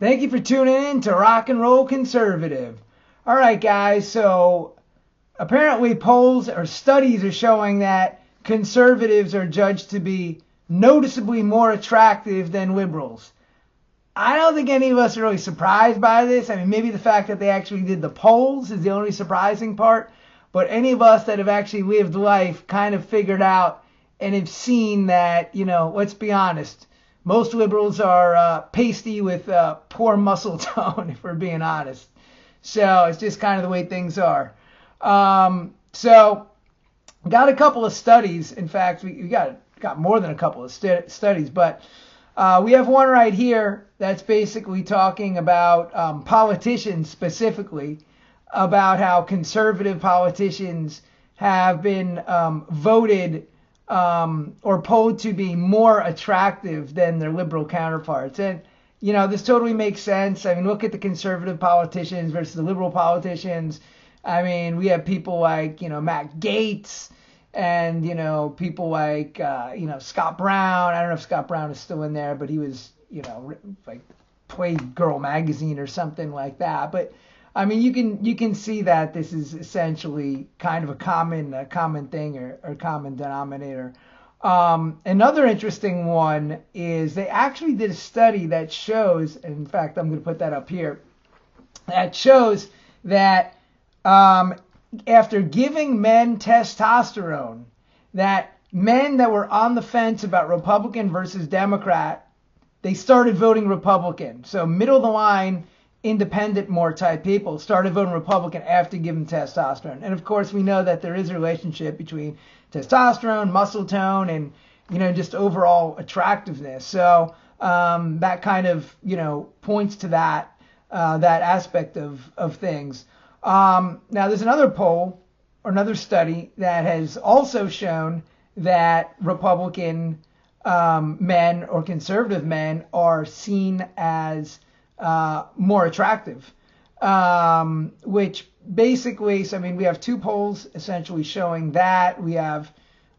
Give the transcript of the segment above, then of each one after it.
Thank you for tuning in to Rock and Roll Conservative. All right, guys, so apparently polls or studies are showing that conservatives are judged to be noticeably more attractive than liberals. I don't think any of us are really surprised by this. I mean, maybe the fact that they actually did the polls is the only surprising part, but any of us that have actually lived life kind of figured out and have seen that, let's be honest, most liberals are pasty with poor muscle tone, if we're being honest. So it's just kind of the way things are. So got a couple of studies. In fact, we got more than a couple of studies, but we have one right here that's basically talking about politicians specifically, about how conservative politicians have been voted or polled to be more attractive than their liberal counterparts. And, this totally makes sense. I mean, look at the conservative politicians versus the liberal politicians. I mean, we have people like, Matt Gaetz and, people like, Scott Brown. I don't know if Scott Brown is still in there, but he was, like Playgirl magazine or something like that. But I mean, you can see that this is essentially kind of a common thing or common denominator. Another interesting one is they actually did a study that shows, and in fact, I'm going to put that up here, that shows that after giving men testosterone, that men that were on the fence about Republican versus Democrat, they started voting Republican. So middle of the line, independent more type people started voting Republican after giving testosterone. And of course, we know that there is a relationship between testosterone, muscle tone, and, just overall attractiveness. So that kind of, points to that aspect of things. Now, there's another poll or another study that has also shown that Republican men or conservative men are seen as more attractive, which basically, so I mean, we have two polls essentially showing that. We have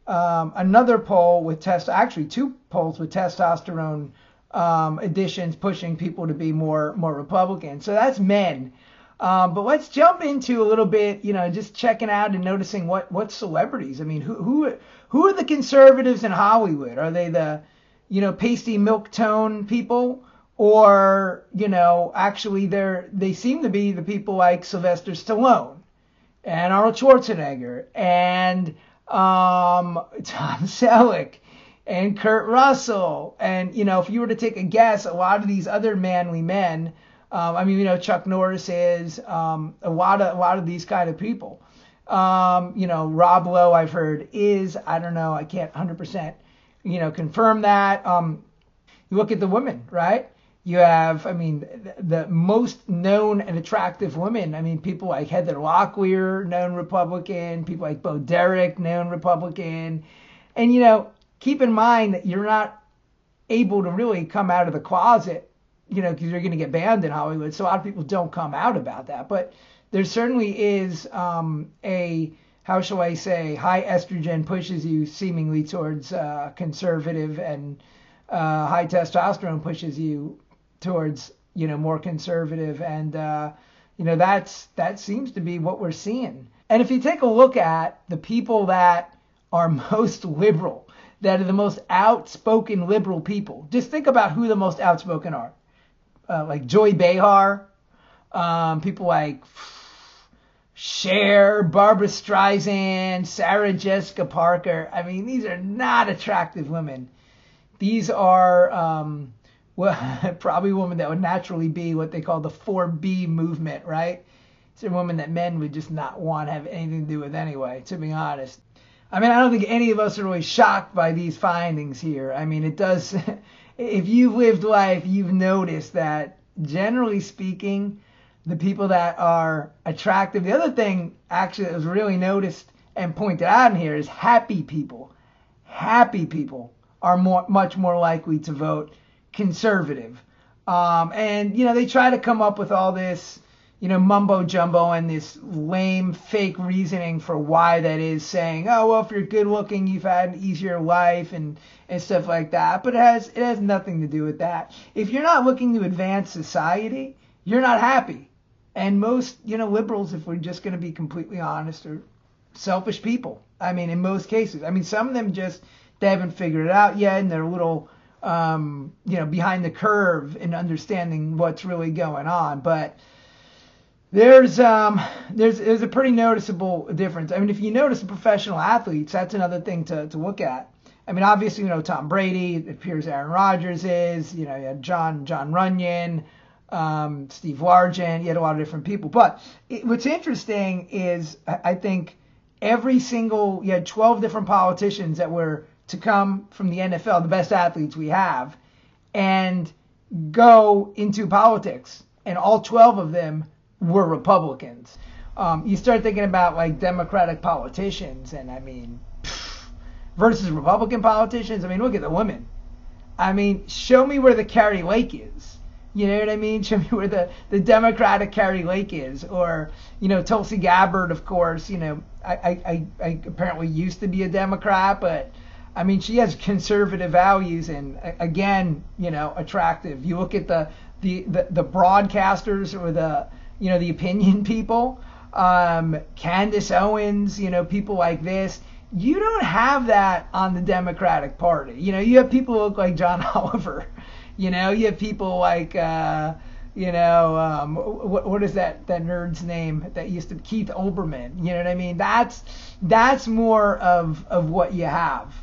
another poll with two polls with testosterone additions pushing people to be more Republican. So that's men. But let's jump into a little bit, just checking out and noticing what celebrities. I mean, who are the conservatives in Hollywood? Are they the, pasty milk tone people? Or, actually they seem to be the people like Sylvester Stallone and Arnold Schwarzenegger and Tom Selleck and Kurt Russell. And, if you were to take a guess, a lot of these other manly men, Chuck Norris is, a lot of these kind of people. Rob Lowe, I've heard is, I don't know, I can't 100%, confirm that. You look at the women, right? You have, the most known and attractive women. People like Heather Locklear, known Republican. People like Bo Derek, known Republican. And, keep in mind that you're not able to really come out of the closet, because you're going to get banned in Hollywood. So a lot of people don't come out about that. But there certainly is how shall I say, high estrogen pushes you seemingly towards conservative, and high testosterone pushes you towards, more conservative. And, that seems to be what we're seeing. And if you take a look at the people that are most liberal, that are the most outspoken liberal people, just think about who the most outspoken are. Like Joy Behar, people like Cher, Barbara Streisand, Sarah Jessica Parker. These are not attractive women. These are probably women that would naturally be what they call the 4B movement, right? These are women that men would just not want to have anything to do with anyway, to be honest. I don't think any of us are really shocked by these findings here. It does, if you've lived life, you've noticed that, generally speaking, the people that are attractive. The other thing, actually, that was really noticed and pointed out in here is happy people. Happy people are much more likely to vote conservative. And, they try to come up with all this, mumbo jumbo and this lame fake reasoning for why that is, saying, oh, well, if you're good looking, you've had an easier life and stuff like that. But it has nothing to do with that. If you're not looking to advance society, you're not happy. And most, liberals, if we're just going to be completely honest, are selfish people. I mean, in most cases. I mean, some of them they haven't figured it out yet, and they're a little, behind the curve in understanding what's really going on. But there's a pretty noticeable difference. I mean, if you notice the professional athletes, that's another thing to look at. I mean, obviously, Tom Brady, it appears Aaron Rodgers is, you had John Runyon, Steve Largent, you had a lot of different people. But what's interesting is, I think you had 12 different politicians that were to come from the NFL, the best athletes we have, and go into politics. And all 12 of them were Republicans. You start thinking about like Democratic politicians, and I mean, versus Republican politicians. I mean, look at the women. I mean, show me where the Carrie Lake is. You know what I mean? Show me where the Democratic Carrie Lake is. Or, Tulsi Gabbard, of course, I apparently used to be a Democrat, but I mean, she has conservative values and, again, attractive. You look at the broadcasters or the opinion people, Candace Owens, people like this. You don't have that on the Democratic Party. You have people who look like John Oliver. You have people like, what is that nerd's name that used to Keith Olbermann? You know what I mean? That's more of what you have.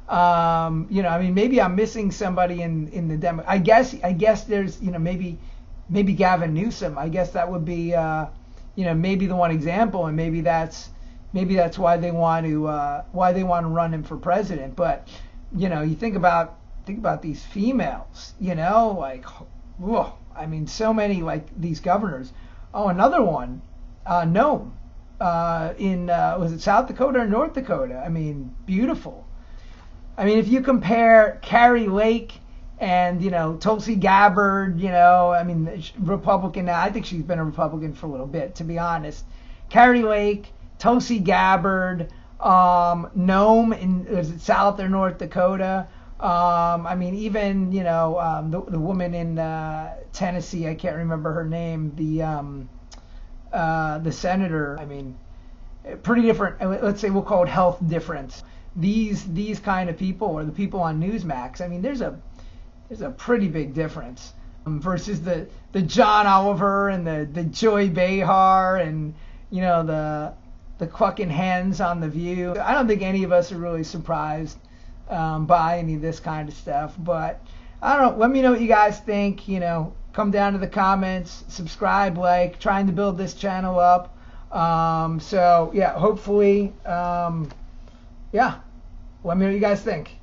I mean, maybe I'm missing somebody in the demo. I guess there's, maybe Gavin Newsom. I guess that would be, maybe the one example, and maybe that's why they want to run him for president. But, you think about these females, like, whoa, I mean, so many, like, these governors. Oh, another one, Nome, was it South Dakota or North Dakota? I mean, beautiful. I mean, if you compare Carrie Lake and, Tulsi Gabbard, I mean, Republican now. I think she's been a Republican for a little bit, to be honest. Carrie Lake, Tulsi Gabbard, Nome is it South or North Dakota? I mean, even, the woman in Tennessee, I can't remember her name, the senator. I mean, pretty different. Let's say we'll call it health difference. These kind of people, or the people on Newsmax. I mean, there's a pretty big difference versus the John Oliver and the Joy Behar and the clucking hens on The View. I don't think any of us are really surprised by any of this kind of stuff, but I don't know. Let me know what you guys think. Come down to the comments, subscribe, like, trying to build this channel up. So yeah, hopefully, let me know what you guys think.